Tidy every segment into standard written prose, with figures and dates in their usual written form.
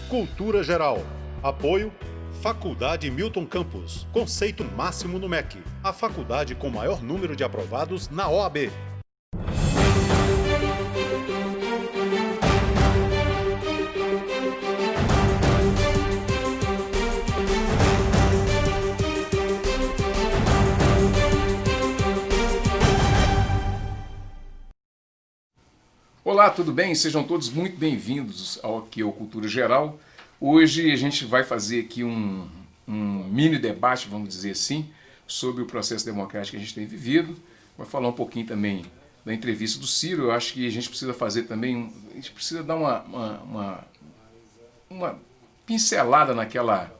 Cultura Geral. Apoio Faculdade Milton Campos. Conceito máximo no MEC. A faculdade com maior número de aprovados na OAB. Olá, tudo bem? Sejam todos muito bem-vindos aqui ao Cultura Geral. Hoje a gente vai fazer aqui um mini debate, vamos dizer assim, sobre o processo democrático que a gente tem vivido. Vai falar um pouquinho também da entrevista do Ciro. Eu acho que a gente precisa fazer também, a gente precisa dar uma pincelada naquela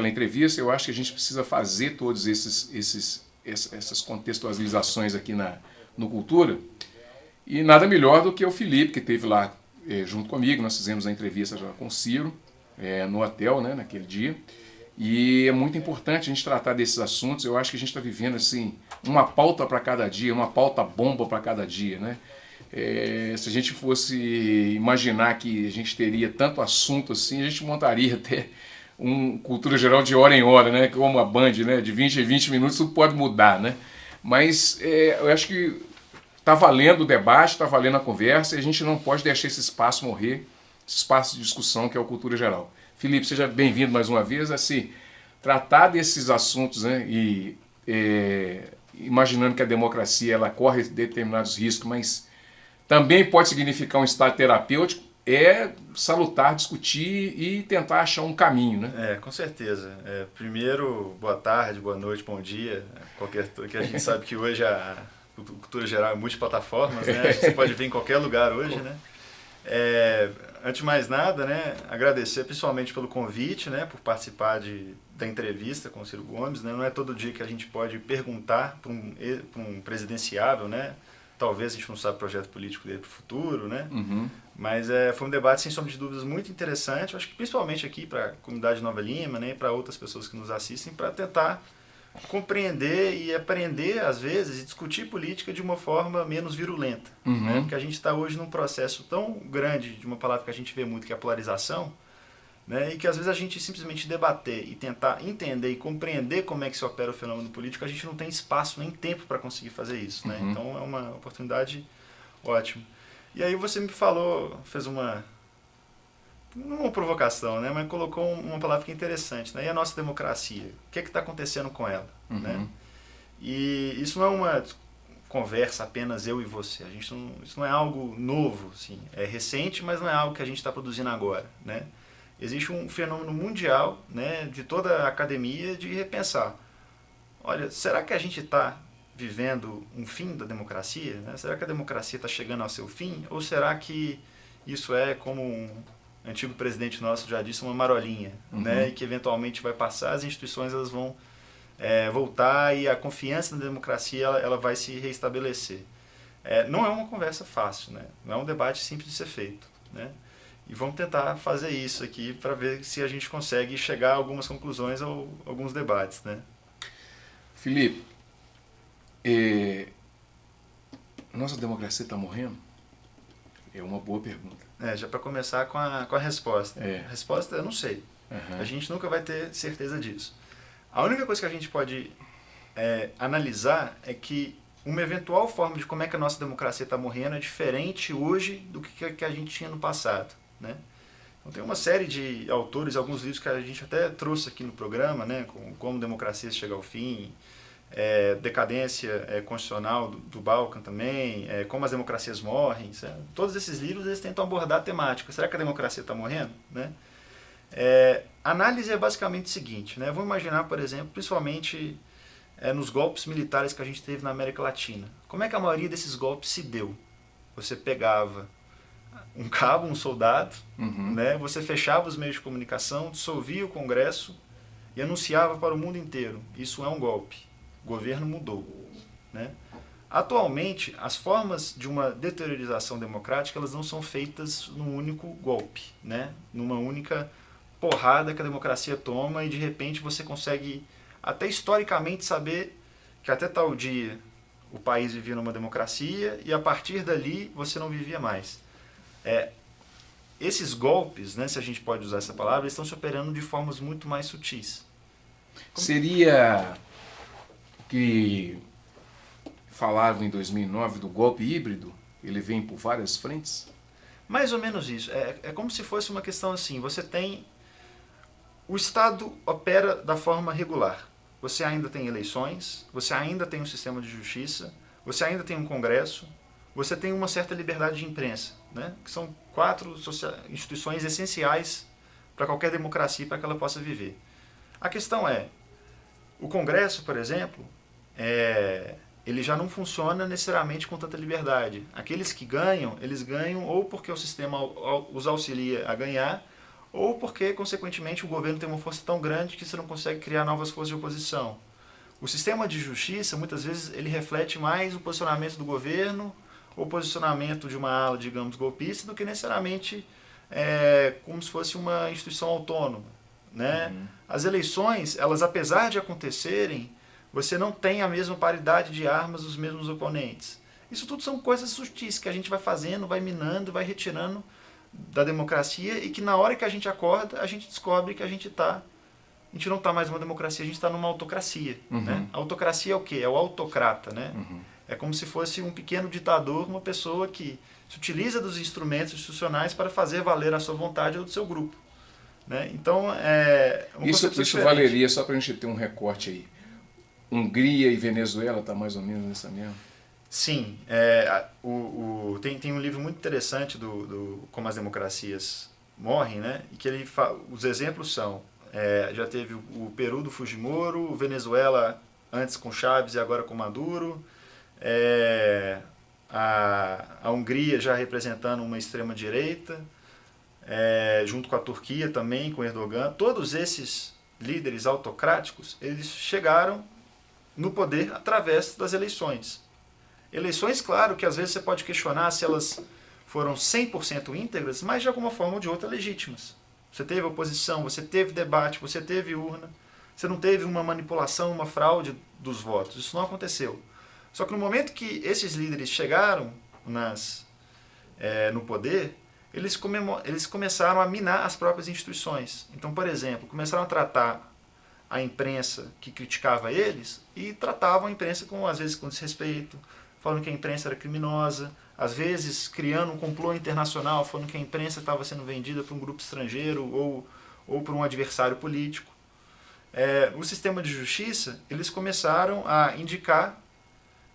entrevista. Eu acho que a gente precisa fazer todas essas contextualizações aqui no Cultura. E nada melhor do que o Felipe, que esteve lá junto comigo. Nós fizemos a entrevista já com o Ciro, no hotel, né, naquele dia. E é muito importante a gente tratar desses assuntos. Eu acho que a gente está vivendo assim, uma pauta para cada dia, uma pauta bomba para cada dia, né? Se a gente fosse imaginar que a gente teria tanto assunto assim, a gente montaria até um Cultura Geral de hora em hora, né? Como a Band, né? De 20 em 20 minutos tudo pode mudar, né? Mas eu acho que está valendo o debate, está valendo a conversa, e a gente não pode deixar esse espaço morrer, esse espaço de discussão que é o Cultura Geral. Felipe, seja bem-vindo mais uma vez. Assim, tratar desses assuntos, né, e imaginando que a democracia ela corre determinados riscos, mas também pode significar um estado terapêutico, é salutar, discutir e tentar achar um caminho, né? Com certeza. Primeiro, boa tarde, boa noite, bom dia, que a gente sabe que hoje a Cultura Geral é multiplataformas, né? Você pode vir em qualquer lugar hoje, né? Antes de mais nada, né, agradecer principalmente pelo convite, né, por participar da entrevista com o Ciro Gomes, né? Não é todo dia que a gente pode perguntar para um presidenciável, né? Talvez a gente não sabe o projeto político dele para o futuro, né? Uhum. Mas foi um debate, sem sombra de dúvidas, muito interessante. Eu acho que principalmente aqui para a comunidade de Nova Lima, né, e para outras pessoas que nos assistem, para tentar compreender e aprender, às vezes, e discutir política de uma forma menos virulenta. Uhum. Né? Porque a gente está hoje num processo tão grande, de uma palavra que a gente vê muito, que é a polarização, né? E que às vezes a gente simplesmente debater e tentar entender e compreender como é que se opera o fenômeno político, a gente não tem espaço nem tempo para conseguir fazer isso. Né? Uhum. Então é uma oportunidade ótima. E aí você me falou, fez uma provocação, né? Mas colocou uma palavra que é interessante, né? E a nossa democracia? O que é que está acontecendo com ela? Uhum. Né? E isso não é uma conversa apenas eu e você. Isso não é algo novo, assim. É recente, mas não é algo que a gente está produzindo agora, né? Existe um fenômeno mundial, né, de toda a academia de repensar. Olha, será que a gente está vivendo um fim da democracia? Né? Será que a democracia está chegando ao seu fim? Ou será que isso é como um antigo presidente nosso já disse, uma marolinha, uhum, né? E que eventualmente vai passar, as instituições elas vão voltar e a confiança na democracia ela vai se reestabelecer. Não é uma conversa fácil, né? Não é um debate simples de ser feito, né? E vamos tentar fazer isso aqui para ver se a gente consegue chegar a algumas conclusões ou alguns debates, né? Felipe, nossa democracia está morrendo? É uma boa pergunta. Já para começar com a resposta. A resposta eu não sei. Uhum. A gente nunca vai ter certeza disso. A única coisa que a gente pode analisar é que uma eventual forma de como é que a nossa democracia está morrendo é diferente hoje do que a gente tinha no passado. Né? Então tem uma série de autores, alguns livros que a gente até trouxe aqui no programa, né? Como Democracia Chega ao Fim, Decadência Constitucional do Balkan também, Como as Democracias Morrem. Certo? Todos esses livros eles tentam abordar a temática. Será que a democracia está morrendo? Né? A análise é basicamente o seguinte, né? Vamos imaginar, por exemplo, principalmente nos golpes militares que a gente teve na América Latina. Como é que a maioria desses golpes se deu? Você pegava um cabo, um soldado, uhum, né? Você fechava os meios de comunicação, dissolvia o Congresso e anunciava para o mundo inteiro, isso é um golpe. O governo mudou. Né? Atualmente, as formas de uma deteriorização democrática elas não são feitas num único golpe, né? Numa única porrada que a democracia toma e de repente você consegue até historicamente saber que até tal dia o país vivia numa democracia e a partir dali você não vivia mais. esses golpes, né, se a gente pode usar essa palavra, eles estão se operando de formas muito mais sutis. Seria o que falavam em 2009 do golpe híbrido? Ele vem por várias frentes? Mais ou menos isso. É como se fosse uma questão assim, você tem... O Estado opera da forma regular. Você ainda tem eleições, você ainda tem um sistema de justiça, você ainda tem um Congresso, você tem uma certa liberdade de imprensa, né? Que são 4 instituições essenciais para qualquer democracia, para que ela possa viver. A questão é, o Congresso, por exemplo, ele já não funciona necessariamente com tanta liberdade. Aqueles que ganham, eles ganham ou porque o sistema os auxilia a ganhar, ou porque, consequentemente, o governo tem uma força tão grande que você não consegue criar novas forças de oposição. O sistema de justiça, muitas vezes, ele reflete mais o posicionamento do governo ou o posicionamento de uma ala, digamos, golpista, do que necessariamente como se fosse uma instituição autônoma, né? Uhum. As eleições, elas, apesar de acontecerem, você não tem a mesma paridade de armas dos mesmos oponentes. Isso tudo são coisas sutis que a gente vai fazendo, vai minando, vai retirando da democracia, e que na hora que a gente acorda, a gente descobre que a gente não está mais numa democracia, a gente está numa autocracia. Uhum. Né? A autocracia é o quê? É o autocrata. Né? Uhum. É como se fosse um pequeno ditador, uma pessoa que se utiliza dos instrumentos institucionais para fazer valer a sua vontade ou do seu grupo. Né? Então, isso valeria, só para a gente ter um recorte aí, Hungria e Venezuela está mais ou menos nessa mesma? Sim, tem um livro muito interessante do Como as Democracias Morrem, né? E que os exemplos são, já teve o Peru do Fujimori, o Venezuela antes com Chávez e agora com Maduro, a Hungria já representando uma extrema-direita, junto com a Turquia também, com Erdogan. Todos esses líderes autocráticos, eles chegaram no poder através das eleições. Eleições, claro, que às vezes você pode questionar se elas foram 100% íntegras, mas de alguma forma ou de outra legítimas. Você teve oposição, você teve debate, você teve urna, você não teve uma manipulação, uma fraude dos votos. Isso não aconteceu. Só que no momento que esses líderes chegaram no poder, eles começaram a minar as próprias instituições. Então, por exemplo, começaram a tratar a imprensa que criticava eles e tratavam a imprensa, às vezes, com desrespeito, falando que a imprensa era criminosa, às vezes criando um complô internacional, falando que a imprensa estava sendo vendida para um grupo estrangeiro ou para um adversário político. O sistema de justiça, eles começaram a indicar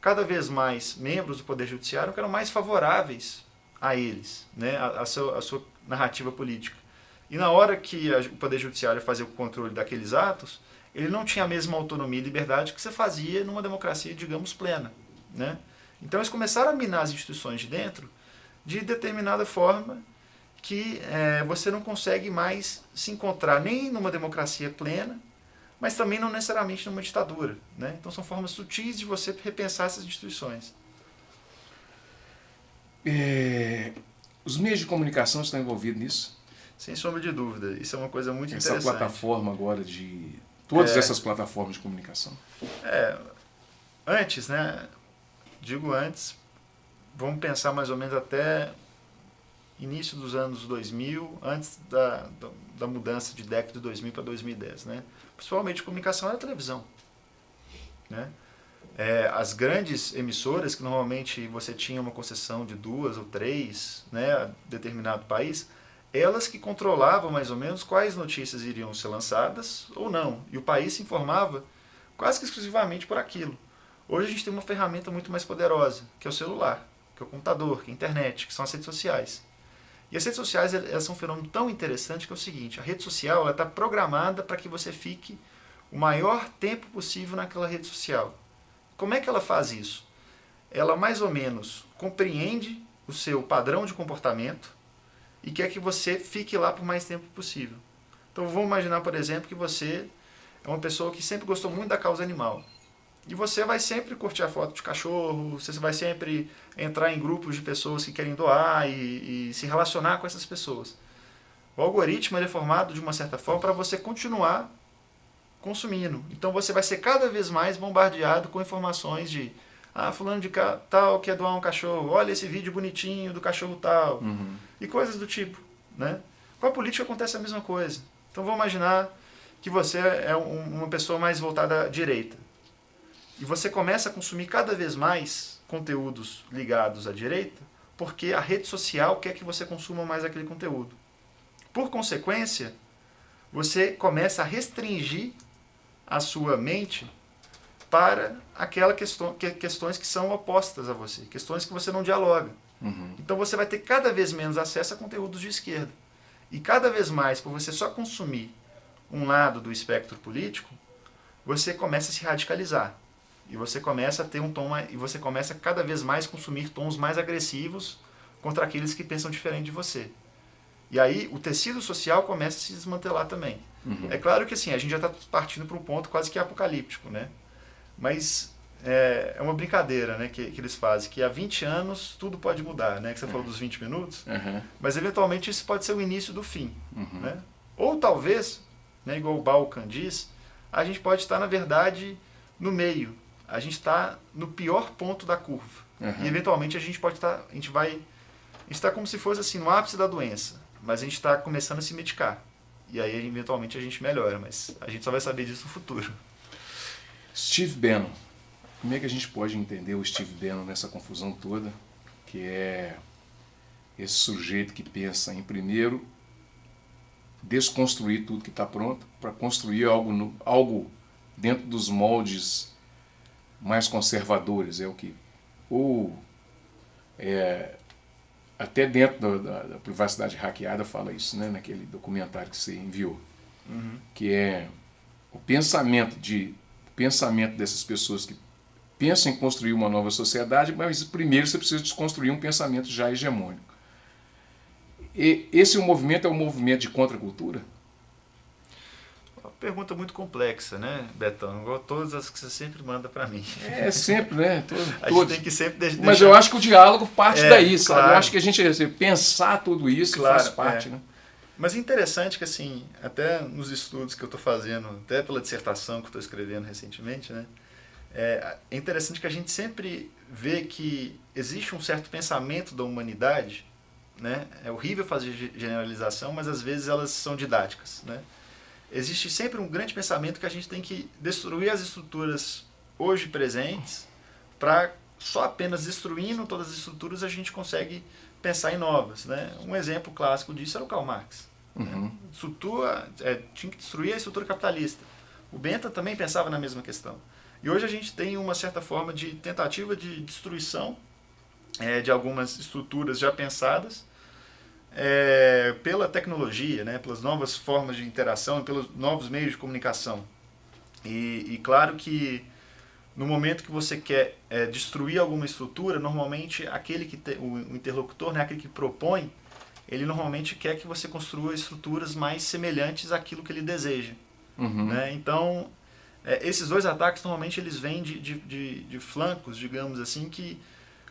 cada vez mais membros do Poder Judiciário que eram mais favoráveis a eles, né, a sua narrativa política. E na hora que o Poder Judiciário fazia o controle daqueles atos, ele não tinha a mesma autonomia e liberdade que você fazia numa democracia, digamos, plena. Né? Então eles começaram a minar as instituições de dentro de determinada forma que você não consegue mais se encontrar nem numa democracia plena, mas também não necessariamente numa ditadura. Né? Então são formas sutis de você repensar essas instituições. Os meios de comunicação estão envolvidos nisso? Sem sombra de dúvida. Isso é uma coisa muito interessante. Essa plataforma agora de... Todas essas plataformas de comunicação. Antes, né? Digo antes, vamos pensar mais ou menos até início dos anos 2000, antes da mudança de década de 2000 para 2010. Né? Principalmente comunicação era televisão. Né? As grandes emissoras, que normalmente você tinha uma concessão de 2 ou 3, né, a determinado país, elas que controlavam mais ou menos quais notícias iriam ser lançadas ou não. E o país se informava quase que exclusivamente por aquilo. Hoje a gente tem uma ferramenta muito mais poderosa, que é o celular, que é o computador, que é a internet, que são as redes sociais. E as redes sociais, elas são um fenômeno tão interessante que é o seguinte: a rede social está programada para que você fique o maior tempo possível naquela rede social. Como é que ela faz isso? Ela mais ou menos compreende o seu padrão de comportamento e quer que você fique lá por mais tempo possível. Então vamos imaginar, por exemplo, que você é uma pessoa que sempre gostou muito da causa animal. E você vai sempre curtir a foto de cachorro, você vai sempre entrar em grupos de pessoas que querem doar e se relacionar com essas pessoas. O algoritmo é formado de uma certa forma para você continuar consumindo. Então você vai ser cada vez mais bombardeado com informações de fulano de tal quer doar um cachorro, olha esse vídeo bonitinho do cachorro tal, e coisas do tipo. né? Com a política acontece a mesma coisa. Então vamos imaginar que você é uma pessoa mais voltada à direita. E você começa a consumir cada vez mais conteúdos ligados à direita, porque a rede social quer que você consuma mais aquele conteúdo. Por consequência, você começa a restringir a sua mente para aquelas questões que são opostas a você, questões que você não dialoga. Então você vai ter cada vez menos acesso a conteúdos de esquerda. E cada vez mais, por você só consumir um lado do espectro político, você começa a se radicalizar. E você começa a ter e você começa a cada vez mais consumir tons mais agressivos contra aqueles que pensam diferente de você. E aí o tecido social começa a se desmantelar também. É claro que assim, a gente já está partindo para um ponto quase que apocalíptico, né? Mas é uma brincadeira, né, que eles fazem, que há 20 anos tudo pode mudar, né? Que você falou dos 20 minutos, mas eventualmente isso pode ser o início do fim. Né? Ou talvez, né, igual o Balkan diz, a gente pode estar, na verdade, no meio. A gente está no pior ponto da curva. E eventualmente a gente pode estar, a gente está como se fosse assim, no ápice da doença, mas a gente está começando a se medicar. E aí eventualmente a gente melhora, mas a gente só vai saber disso no futuro. Steve Bannon. Como é que a gente pode entender o Steve Bannon nessa confusão toda, que é esse sujeito que pensa em primeiro desconstruir tudo que está pronto para construir algo dentro dos moldes mais conservadores, é o que até dentro da privacidade hackeada fala isso, né, naquele documentário que você enviou, que é o pensamento dessas pessoas que pensam em construir uma nova sociedade, mas primeiro você precisa desconstruir um pensamento já hegemônico. E esse movimento é um movimento de contracultura? Uma pergunta muito complexa, né, Betão? Igual todas as que você sempre manda para mim. É sempre, né? A gente tem que sempre deixar... Mas eu acho que o diálogo parte daí, sabe? Claro. Eu acho que a gente pensar tudo isso faz parte, né? Mas é interessante que, assim, até nos estudos que eu estou fazendo, até pela dissertação que eu estou escrevendo recentemente, né, é interessante que a gente sempre vê que existe um certo pensamento da humanidade, né? É horrível fazer generalização, mas às vezes elas são didáticas, né? Existe sempre um grande pensamento que a gente tem que destruir as estruturas hoje presentes, para só apenas destruindo todas as estruturas a gente consegue pensar em novas, né? Um exemplo clássico disso era o Karl Marx. Né? Tinha que destruir a estrutura capitalista. O Bentham também pensava na mesma questão. E hoje a gente tem uma certa forma de tentativa de destruição de algumas estruturas já pensadas pela tecnologia, né, pelas novas formas de interação, pelos novos meios de comunicação. E claro que no momento que você quer destruir alguma estrutura, normalmente o interlocutor, né, aquele que propõe, ele normalmente quer que você construa estruturas mais semelhantes àquilo que ele deseja. Né? Então, esses dois ataques normalmente eles vêm de flancos, digamos assim, que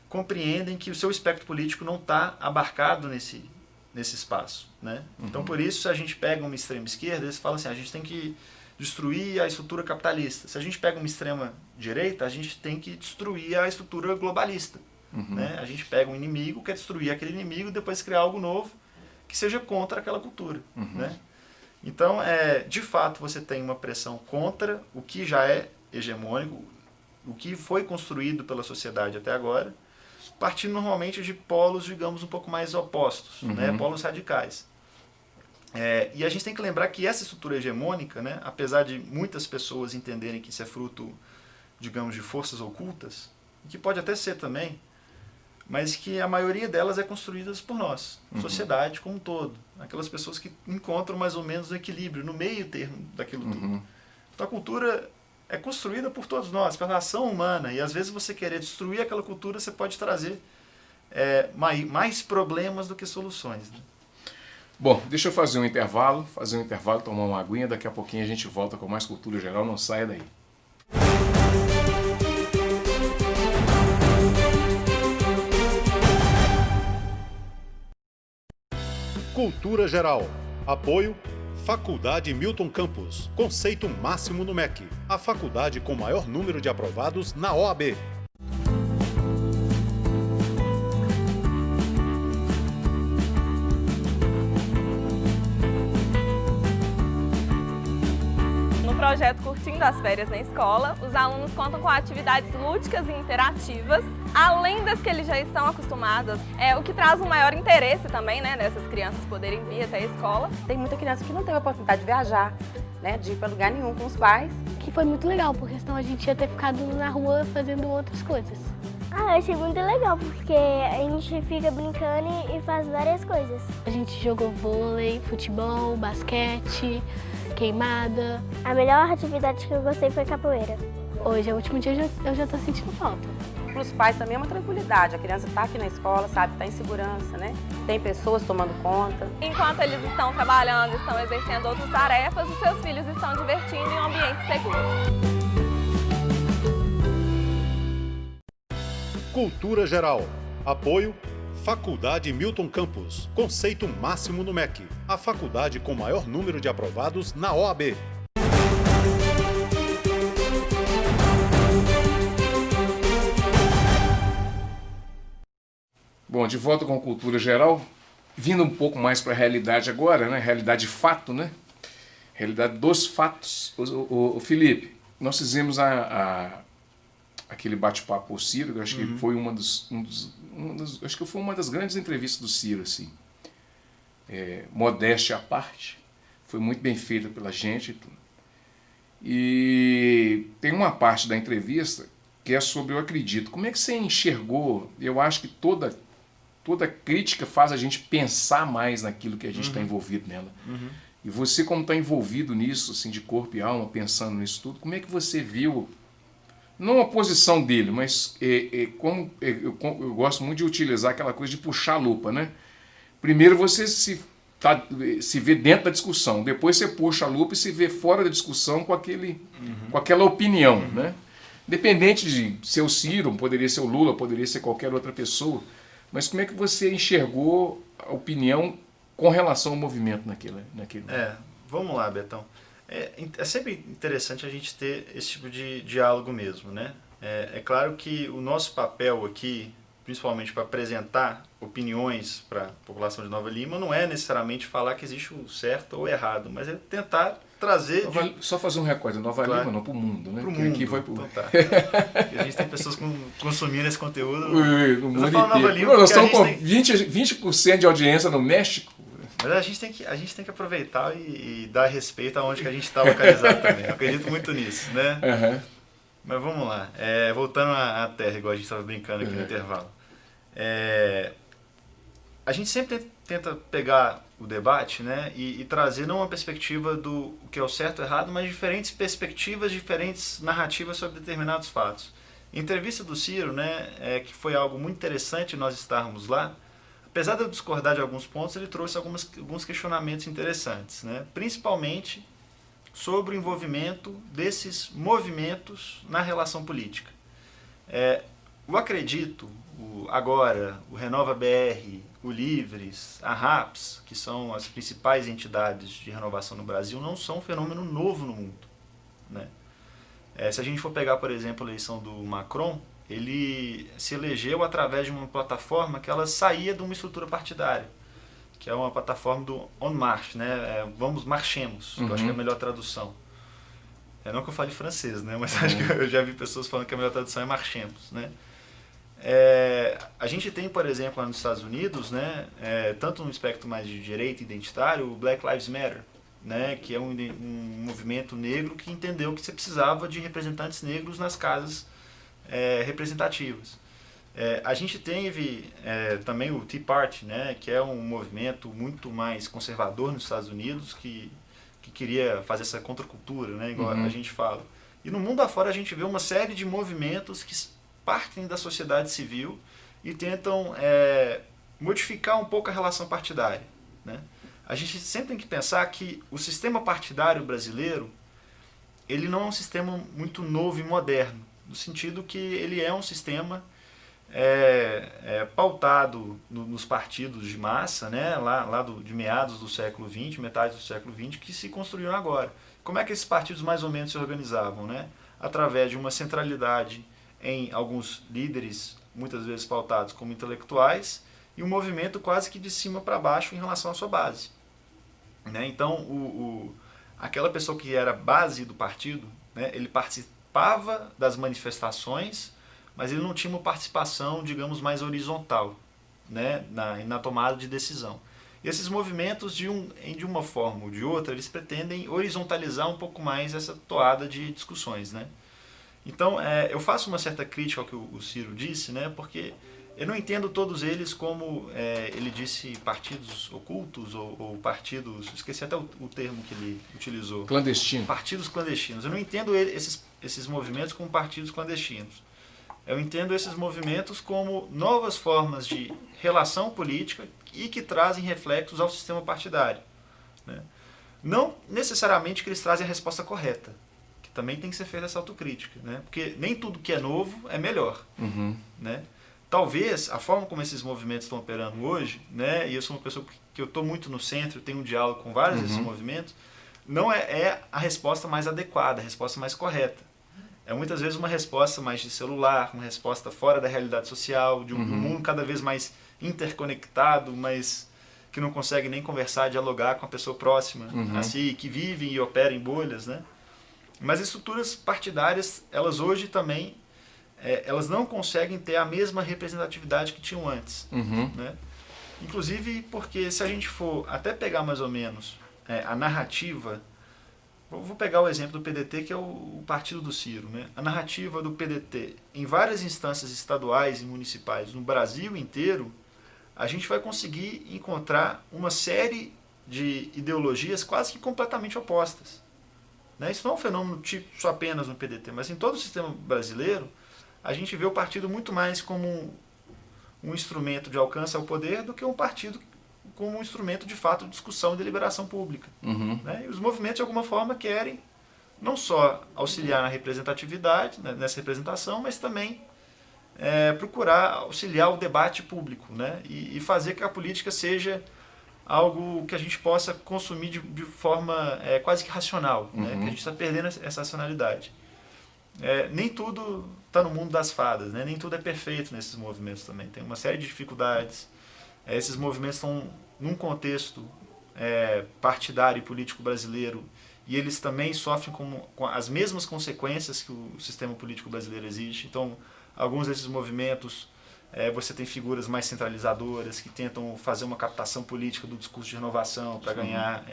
compreendem que o seu espectro político não está abarcado nesse espaço. Né? Então, por isso, se a gente pega uma extrema esquerda, eles falam assim, a gente tem que destruir a estrutura capitalista. Se a gente pega uma extrema direita, a gente tem que destruir a estrutura globalista. Né? A gente pega um inimigo, quer destruir aquele inimigo, depois criar algo novo que seja contra aquela cultura. Né? Então, de fato, você tem uma pressão contra o que já é hegemônico, o que foi construído pela sociedade até agora, partindo normalmente de polos, digamos, um pouco mais opostos, né? Polos radicais. E a gente tem que lembrar que essa estrutura hegemônica, né, apesar de muitas pessoas entenderem que isso é fruto, digamos, de forças ocultas, que pode até ser também, mas que a maioria delas é construída por nós, sociedade como um todo. Aquelas pessoas que encontram mais ou menos um equilíbrio, no meio termo daquilo tudo. Então a cultura é construída por todos nós, pela ação humana, e às vezes você querer destruir aquela cultura, você pode trazer mais problemas do que soluções. Né? Bom, deixa eu fazer um intervalo, tomar uma aguinha, daqui a pouquinho a gente volta com mais Cultura Geral, não saia daí. Cultura Geral. Apoio Faculdade Milton Campos. Conceito máximo no MEC. A faculdade com maior número de aprovados na OAB. projeto Curtindo as Férias na Escola, os alunos contam com atividades lúdicas e interativas, além das que eles já estão acostumados, o que traz um maior interesse também, né, dessas crianças poderem vir até a escola. Tem muita criança que não teve a oportunidade de viajar, né, de ir para lugar nenhum com os pais. Que foi muito legal, porque senão a gente ia ter ficado na rua fazendo outras coisas. Eu achei muito legal, porque a gente fica brincando e faz várias coisas. A gente jogou vôlei, futebol, basquete, queimada. A melhor atividade que eu gostei foi capoeira. Hoje é o último dia, eu já tô sentindo falta. Para os pais também é uma tranquilidade, a criança está aqui na escola, sabe, está em segurança, né? Tem pessoas tomando conta. Enquanto eles estão trabalhando, estão exercendo outras tarefas, os seus filhos estão divertindo em um ambiente seguro. Cultura Geral. Apoio Faculdade Milton Campos. Conceito máximo no MEC. A faculdade com maior número de aprovados na OAB. Bom, de volta com Cultura Geral, vindo um pouco mais para a realidade agora, né? Realidade de fato, né? Realidade dos fatos. O Felipe, nós fizemos aquele bate-papo com o Ciro, que eu acho que foi acho que foi uma das grandes entrevistas do Ciro, assim. Modéstia à parte, foi muito bem feita pela gente. E tem uma parte da entrevista que é sobre eu acredito. Como é que você enxergou? Eu acho que toda crítica faz a gente pensar mais naquilo que a gente está envolvido nela. E você, como está envolvido nisso, assim, de corpo e alma, pensando nisso tudo, como é que você viu, não a posição dele, mas eu gosto muito de utilizar aquela coisa de puxar a lupa, né? Primeiro você se vê dentro da discussão, depois você puxa a lupa e se vê fora da discussão com aquela opinião, né? Independente de ser o Ciro, poderia ser o Lula, poderia ser qualquer outra pessoa, mas como é que você enxergou a opinião com relação ao movimento naquele? Vamos lá, Betão. É sempre interessante a gente ter esse tipo de diálogo mesmo, né? É claro que o nosso papel aqui, principalmente para apresentar opiniões para a população de Nova Lima, não é necessariamente falar que existe o certo ou o errado, mas é tentar trazer... Só fazer um recorde, Nova Lima não, para o mundo, né? Para o mundo, aqui foi então tá. A gente tem pessoas consumindo esse conteúdo no mundo inteiro. Nova Lima, nós estamos com 20% de audiência no México. Mas a gente tem que aproveitar e dar respeito aonde que a gente está localizado também. Eu acredito muito nisso, né? Mas vamos lá. Voltando à terra, igual a gente estava brincando aqui no intervalo. A gente sempre tenta pegar o debate, né, e trazer não uma perspectiva do que é o certo ou errado, mas diferentes perspectivas, diferentes narrativas sobre determinados fatos. A entrevista do Ciro, né, que foi algo muito interessante nós estarmos lá, apesar de eu discordar de alguns pontos, ele trouxe alguns questionamentos interessantes, né, principalmente sobre o envolvimento desses movimentos na relação política. O Acredito, Agora, o Renova BR, o Livres, a RAPS, que são as principais entidades de renovação no Brasil, não são um fenômeno novo no mundo, né? Se a gente for pegar, por exemplo, a eleição do Macron, ele se elegeu através de uma plataforma que ela saía de uma estrutura partidária, que é uma plataforma do On Marche, né? Vamos, marchemos, que eu acho que é a melhor tradução. Não que eu fale francês, né? Mas acho que eu já vi pessoas falando que a melhor tradução é marchemos, né? A gente tem, por exemplo, lá nos Estados Unidos, né, tanto no espectro mais de direita identitário, o Black Lives Matter, né, que é um movimento negro que entendeu que você precisava de representantes negros nas casas representativas. A gente teve também o Tea Party, né, que é um movimento muito mais conservador nos Estados Unidos, que queria fazer essa contracultura, né, igual a gente fala. E no mundo afora a gente vê uma série de movimentos que partem da sociedade civil e tentam modificar um pouco a relação partidária, né? A gente sempre tem que pensar que o sistema partidário brasileiro, ele não é um sistema muito novo e moderno, no sentido que ele é um sistema pautado nos partidos de massa, né? lá de meados do século XX, metade do século XX, que se construíram agora. Como é que esses partidos mais ou menos se organizavam, né? Através de uma centralidade em alguns líderes, muitas vezes pautados como intelectuais, e um movimento quase que de cima para baixo em relação à sua base, né? Então, aquela pessoa que era base do partido, né, ele participava das manifestações, mas ele não tinha uma participação, digamos, mais horizontal, né, na tomada de decisão. E esses movimentos, de uma forma ou de outra, eles pretendem horizontalizar um pouco mais essa toada de discussões, né? Então, eu faço uma certa crítica ao que o Ciro disse, né, porque eu não entendo todos eles como, ele disse, partidos ocultos ou partidos, esqueci até o termo que ele utilizou. Clandestino. Partidos clandestinos. Eu não entendo esses movimentos como partidos clandestinos. Eu entendo esses movimentos como novas formas de relação política e que trazem reflexos ao sistema partidário, né? Não necessariamente que eles trazem a resposta correta, que também tem que ser feita essa autocrítica, né? Porque nem tudo que é novo é melhor, né? Talvez a forma como esses movimentos estão operando hoje, né? E eu sou uma pessoa que eu estou muito no centro, tenho um diálogo com vários desses movimentos, não é a resposta mais adequada, a resposta mais correta. É muitas vezes uma resposta mais de celular, uma resposta fora da realidade social, de um mundo cada vez mais interconectado, mas que não consegue nem conversar, dialogar com a pessoa próxima, assim, que vivem e operam em bolhas, né? Mas as estruturas partidárias, elas hoje também, elas não conseguem ter a mesma representatividade que tinham antes, né? Inclusive porque se a gente for até pegar mais ou menos a narrativa. Vou pegar o exemplo do PDT, que é o partido do Ciro, né? A narrativa do PDT em várias instâncias estaduais e municipais no Brasil inteiro, a gente vai conseguir encontrar uma série de ideologias quase que completamente opostas, né? Isso não é um fenômeno tipo só apenas no PDT, mas em todo o sistema brasileiro, a gente vê o partido muito mais como um instrumento de alcance ao poder do que um partido como um instrumento de fato de discussão e deliberação pública, né? E os movimentos de alguma forma querem não só auxiliar na representatividade, né, nessa representação, mas também procurar auxiliar o debate público, né? E fazer que a política seja algo que a gente possa consumir de forma quase que racional, né? Que a gente está perdendo essa racionalidade. Nem tudo está no mundo das fadas, né? Nem tudo é perfeito nesses movimentos também. Tem uma série de dificuldades. Esses movimentos estão num contexto partidário e político brasileiro e eles também sofrem com as mesmas consequências que o sistema político brasileiro exige. Então, alguns desses movimentos, você tem figuras mais centralizadoras que tentam fazer uma captação política do discurso de renovação para ganhar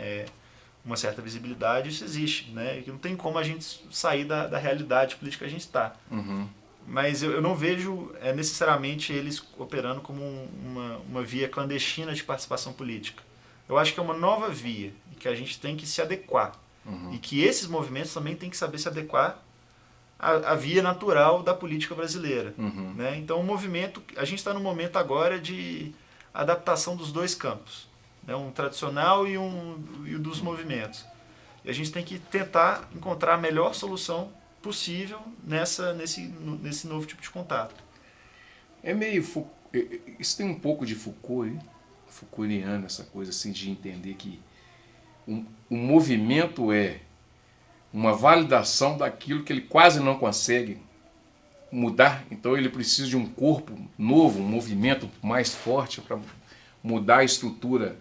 uma certa visibilidade. Isso existe, né? E não tem como a gente sair da realidade política que a gente está. Mas eu não vejo necessariamente eles operando como uma via clandestina de participação política. Eu acho que é uma nova via e que a gente tem que se adequar. E que esses movimentos também têm que saber se adequar à via natural da política brasileira, né? Então, a gente está num momento agora de adaptação dos dois campos, né? Um tradicional e o dos movimentos. E a gente tem que tentar encontrar a melhor solução possível nesse novo tipo de contato. Isso tem um pouco de Foucault, hein? Foucaultiano, essa coisa assim de entender que o movimento é uma validação daquilo que ele quase não consegue mudar. Então ele precisa de um corpo novo, um movimento mais forte para mudar a estrutura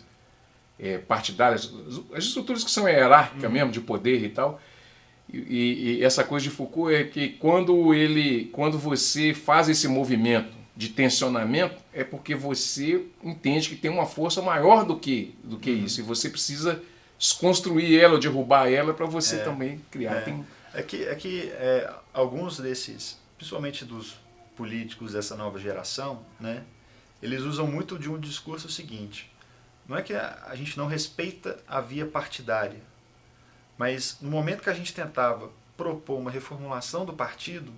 partidária, as estruturas que são hierárquicas mesmo, de poder e tal. E essa coisa de Foucault é que quando você faz esse movimento de tensionamento, é porque você entende que tem uma força maior do que isso, e você precisa desconstruir ela ou derrubar ela para você também criar. Alguns desses, principalmente dos políticos dessa nova geração, né, eles usam muito de um discurso seguinte: não é que a gente não respeita a via partidária, mas no momento que a gente tentava propor uma reformulação do partido,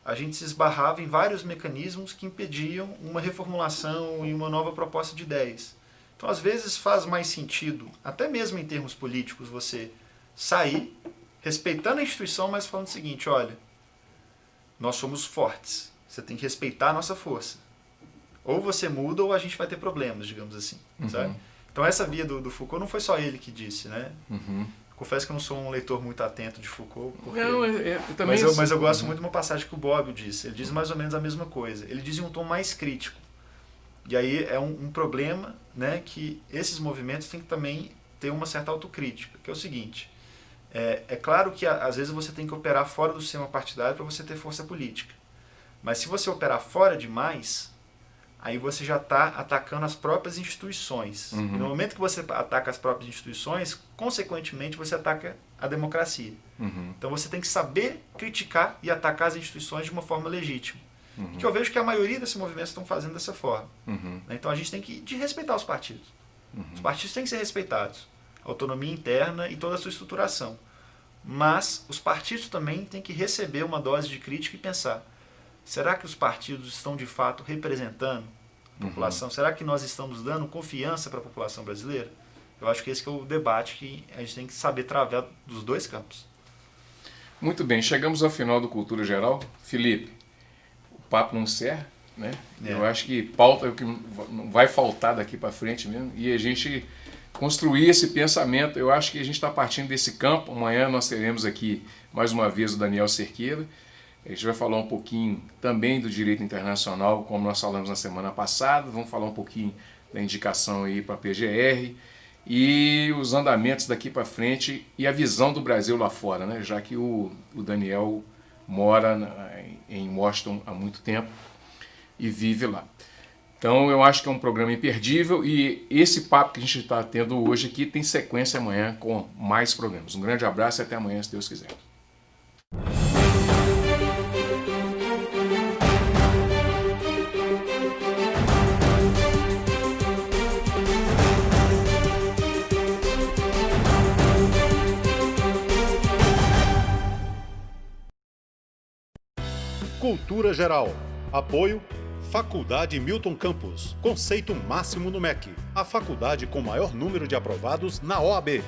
a gente se esbarrava em vários mecanismos que impediam uma reformulação e uma nova proposta de ideias. Então, às vezes, faz mais sentido, até mesmo em termos políticos, você sair respeitando a instituição, mas falando o seguinte: olha, nós somos fortes, você tem que respeitar a nossa força. Ou você muda ou a gente vai ter problemas, digamos assim. Sabe? Então, essa via do Foucault não foi só ele que disse, né? Confesso que eu não sou um leitor muito atento de Foucault, mas eu gosto muito de uma passagem que o Bobbio disse. Ele diz mais ou menos a mesma coisa. Ele diz em um tom mais crítico. E aí é um problema, né, que esses movimentos têm que também ter uma certa autocrítica, que é o seguinte: É claro que às vezes você tem que operar fora do sistema partidário para você ter força política. Mas se você operar fora demais, aí você já está atacando as próprias instituições. E no momento que você ataca as próprias instituições, consequentemente você ataca a democracia. Então você tem que saber criticar e atacar as instituições de uma forma legítima. Que eu vejo que a maioria desses movimentos estão fazendo dessa forma. Então a gente tem que respeitar os partidos. Os partidos têm que ser respeitados. Autonomia interna e toda a sua estruturação. Mas os partidos também têm que receber uma dose de crítica e pensar: será que os partidos estão de fato representando a população? Será que nós estamos dando confiança para a população brasileira? Eu acho que esse que é o debate que a gente tem que saber travar dos dois campos. Muito bem, chegamos ao final do Cultura Geral. Felipe, o papo não encerra, né? Eu acho que pauta é o que não vai faltar daqui para frente mesmo. E a gente construir esse pensamento, eu acho que a gente está partindo desse campo. Amanhã nós teremos aqui mais uma vez o Daniel Cerqueira. A gente vai falar um pouquinho também do direito internacional, como nós falamos na semana passada. Vamos falar um pouquinho da indicação aí para a PGR e os andamentos daqui para frente e a visão do Brasil lá fora, né? Já que o Daniel mora em Washington há muito tempo e vive lá. Então eu acho que é um programa imperdível e esse papo que a gente está tendo hoje aqui tem sequência amanhã com mais programas. Um grande abraço e até amanhã, se Deus quiser. Cultura Geral. Apoio Faculdade Milton Campos. Conceito máximo no MEC. A faculdade com maior número de aprovados na OAB.